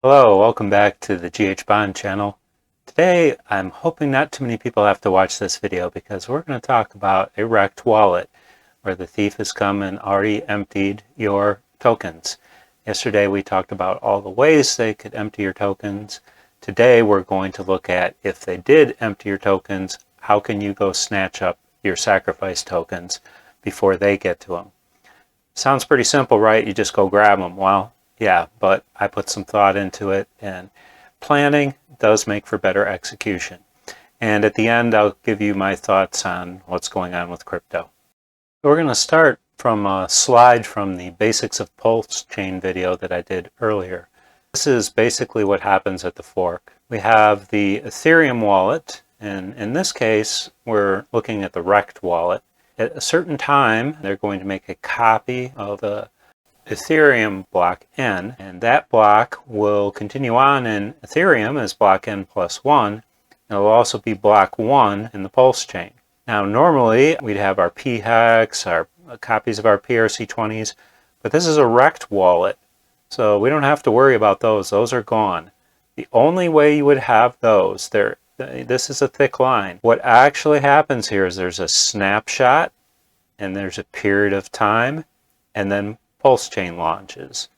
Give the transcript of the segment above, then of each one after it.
Hello, welcome back to the ghbond channel. Today I'm hoping not too many people have to watch this video because we're going to talk about a Rekt wallet where the thief has come and already emptied your tokens. Yesterday we talked about all the ways they could empty your tokens. Today we're going to look at, if they did empty your tokens, how can you go snatch up your sacrifice tokens before they get to them. Sounds pretty simple, right? You just go grab them. Well, yeah, but I put some thought into it, and planning does make for better execution. And at the end, I'll give you my thoughts on what's going on with crypto. We're going to start from a slide from the Basics of PulseChain video that I did earlier. This is basically what happens at the fork. We have the Ethereum wallet, and in this case, we're looking at the Rekt wallet. At a certain time, they're going to make a copy of the Ethereum block N, and that block will continue on in Ethereum as block N plus 1, and it will also be block 1 in the Pulse chain. Now normally we'd have our p-hex, our copies of our PRC20s, but this is a Rekt wallet, so we don't have to worry about those. Those are gone. The only way you would have those, this is a thick line. What actually happens here is there's a snapshot, and there's a period of time, and then PulseChain launches.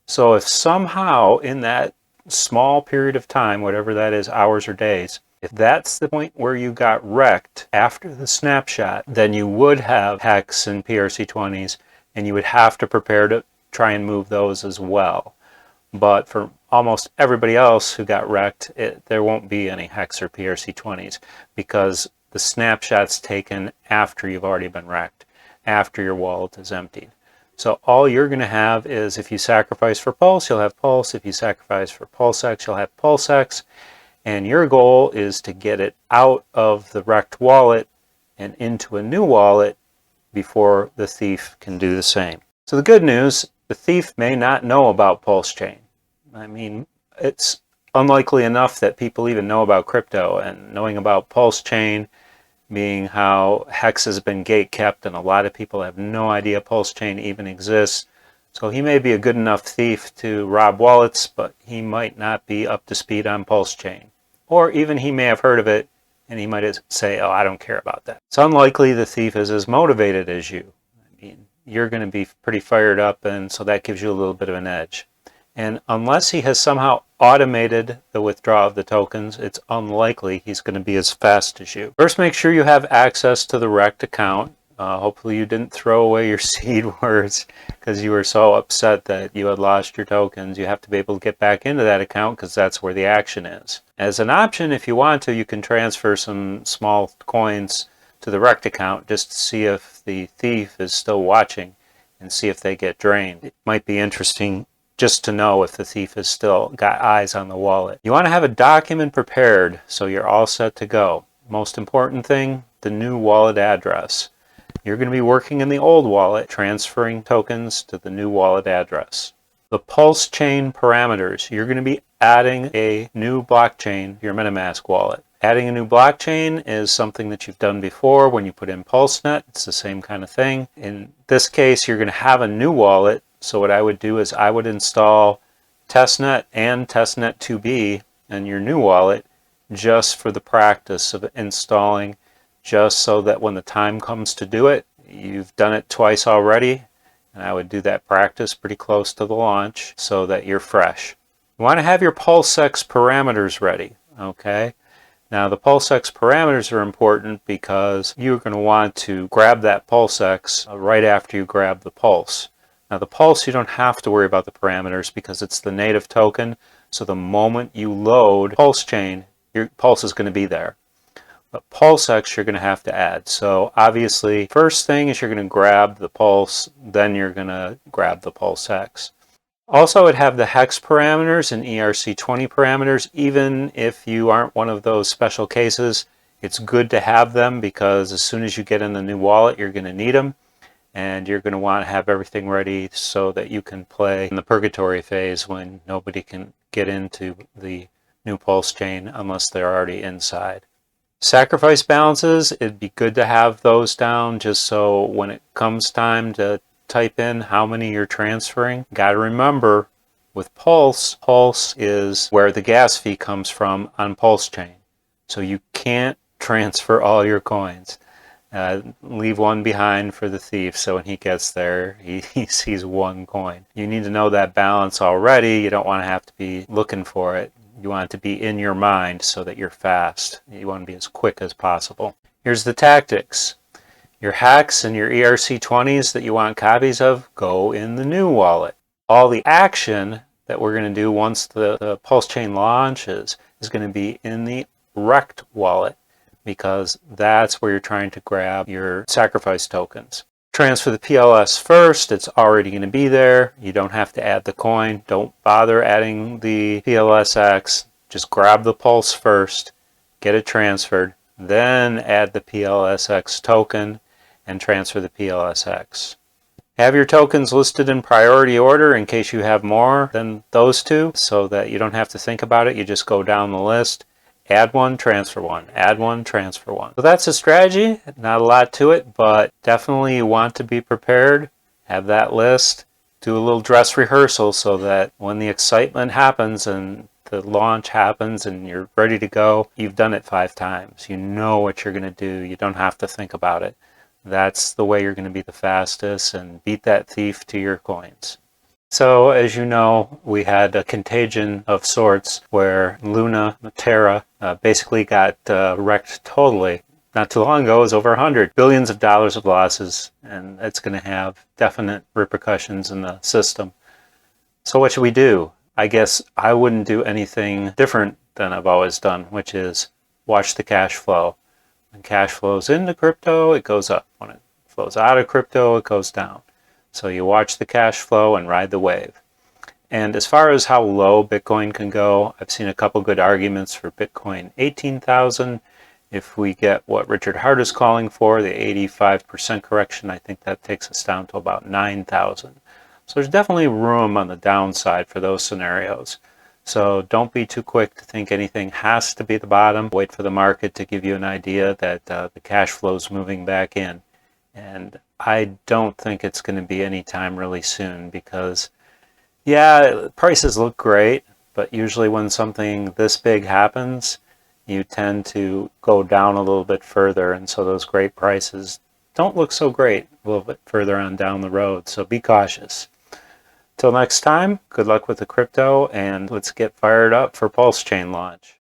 So if somehow in that small period of time, whatever that is, hours or days, if that's the point where you got wrecked after the snapshot, then you would have hex and PRC20s, and you would have to prepare to try and move those as well. But for almost everybody else who got wrecked, there won't be any hex or PRC20s because the snapshot's taken after you've already been wrecked, after your wallet is emptied. So all you're going to have is, if you sacrifice for Pulse, you'll have Pulse. If you sacrifice for Pulsex, you'll have Pulsex. And your goal is to get it out of the Rekt wallet and into a new wallet before the thief can do the same. So the good news, the thief may not know about PulseChain. I mean, it's unlikely enough that people even know about crypto, and knowing about PulseChain, being how hex has been gate kept, and a lot of people have no idea PulseChain even exists. So he may be a good enough thief to rob wallets, but he might not be up to speed on PulseChain. Or even he may have heard of it, and he might say, oh, I don't care about that. It's unlikely the thief is as motivated as you. I mean, you're going to be pretty fired up, and so that gives you a little bit of an edge. And unless he has somehow automated the withdrawal of the tokens, it's unlikely he's going to be as fast as you. First, make sure you have access to the Rekt account. Hopefully you didn't throw away your seed words because you were so upset that you had lost your tokens. You have to be able to get back into that account because that's where the action is. As an option, if you want to, you can transfer some small coins to the Rekt account just to see if the thief is still watching and see if they get drained. It might be interesting just to know if the thief has still got eyes on the wallet. You want to have a document prepared so you're all set to go. Most important thing, the new wallet address. You're going to be working in the old wallet, transferring tokens to the new wallet address. The PulseChain parameters. You're going to be adding a new blockchain to your MetaMask wallet. Adding a new blockchain is something that you've done before when you put in PulseNet. It's the same kind of thing. In this case, you're going to have a new wallet. So what I would do is I would install testnet and testnet 2b in your new wallet just for the practice of installing, just so that when the time comes to do it, you've done it twice already, and I would do that practice pretty close to the launch so that you're fresh. You want to have your Pulsex parameters ready, okay? Now the Pulsex parameters are important because you're going to want to grab that Pulsex right after you grab the Pulse. Now the Pulse, you don't have to worry about the parameters because it's the native token, so the moment you load PulseChain, your Pulse is going to be there. But Pulsex you're going to have to add. So obviously, first thing is you're going to grab the Pulse, then you're going to grab the PulseX. Also, it'd have the hex parameters and ERC20 parameters. Even if you aren't one of those special cases, it's good to have them because as soon as you get in the new wallet, you're going to need them. And you're going to want to have everything ready so that you can play in the purgatory phase when nobody can get into the new PulseChain unless they're already inside. Sacrifice balances, it'd be good to have those down just so when it comes time to type in how many you're transferring, got to remember With Pulse, Pulse is where the gas fee comes from on PulseChain. So you can't transfer all your coins. Leave one behind for the thief, so when he gets there, he sees one coin. You need to know that balance already. You don't want to have to be looking for it. You want it to be in your mind so that you're fast. You want to be as quick as possible. Here's the tactics. Your hacks and your ERC20s that you want copies of go in the new wallet. All the action that we're going to do once the PulseChain launches is going to be in the Rekt wallet, because that's where you're trying to grab your sacrifice tokens. Transfer the PLS first. It's already going to be there. You don't have to add the coin. Don't bother adding the PLSX. Just grab the Pulse first, get it transferred, then add the PLSX token and transfer the PLSX. Have your tokens listed in priority order in case you have more than those two, so that you don't have to think about it. You just go down the list. Add one, transfer one, add one, transfer one. So that's a strategy. Not a lot to it, but definitely you want to be prepared. Have that list. Do a little dress rehearsal so that when the excitement happens and the launch happens and you're ready to go, you've done it 5 times. You know what you're going to do. You don't have to think about it. That's the way you're going to be the fastest and beat that thief to your coins. So, as you know, we had a contagion of sorts where Luna, Terra, basically got wrecked totally. Not too long ago, it was over 100 billions of dollars of losses, and it's going to have definite repercussions in the system. So what should we do? I guess I wouldn't do anything different than I've always done, which is watch the cash flow. When cash flows into crypto, it goes up. When it flows out of crypto, it goes down. So you watch the cash flow and ride the wave. And as far as how low Bitcoin can go, I've seen a couple good arguments for Bitcoin 18,000. If we get what Richard Hart is calling for, the 85% correction, I think that takes us down to about 9,000. So there's definitely room on the downside for those scenarios. So don't be too quick to think anything has to be the bottom. Wait for the market to give you an idea that the cash flow is moving back in. And I don't think it's going to be any time really soon, because, yeah, prices look great, but usually when something this big happens, you tend to go down a little bit further, and so those great prices don't look so great a little bit further on down the road, so be cautious. Till next time, good luck with the crypto, and let's get fired up for PulseChain launch.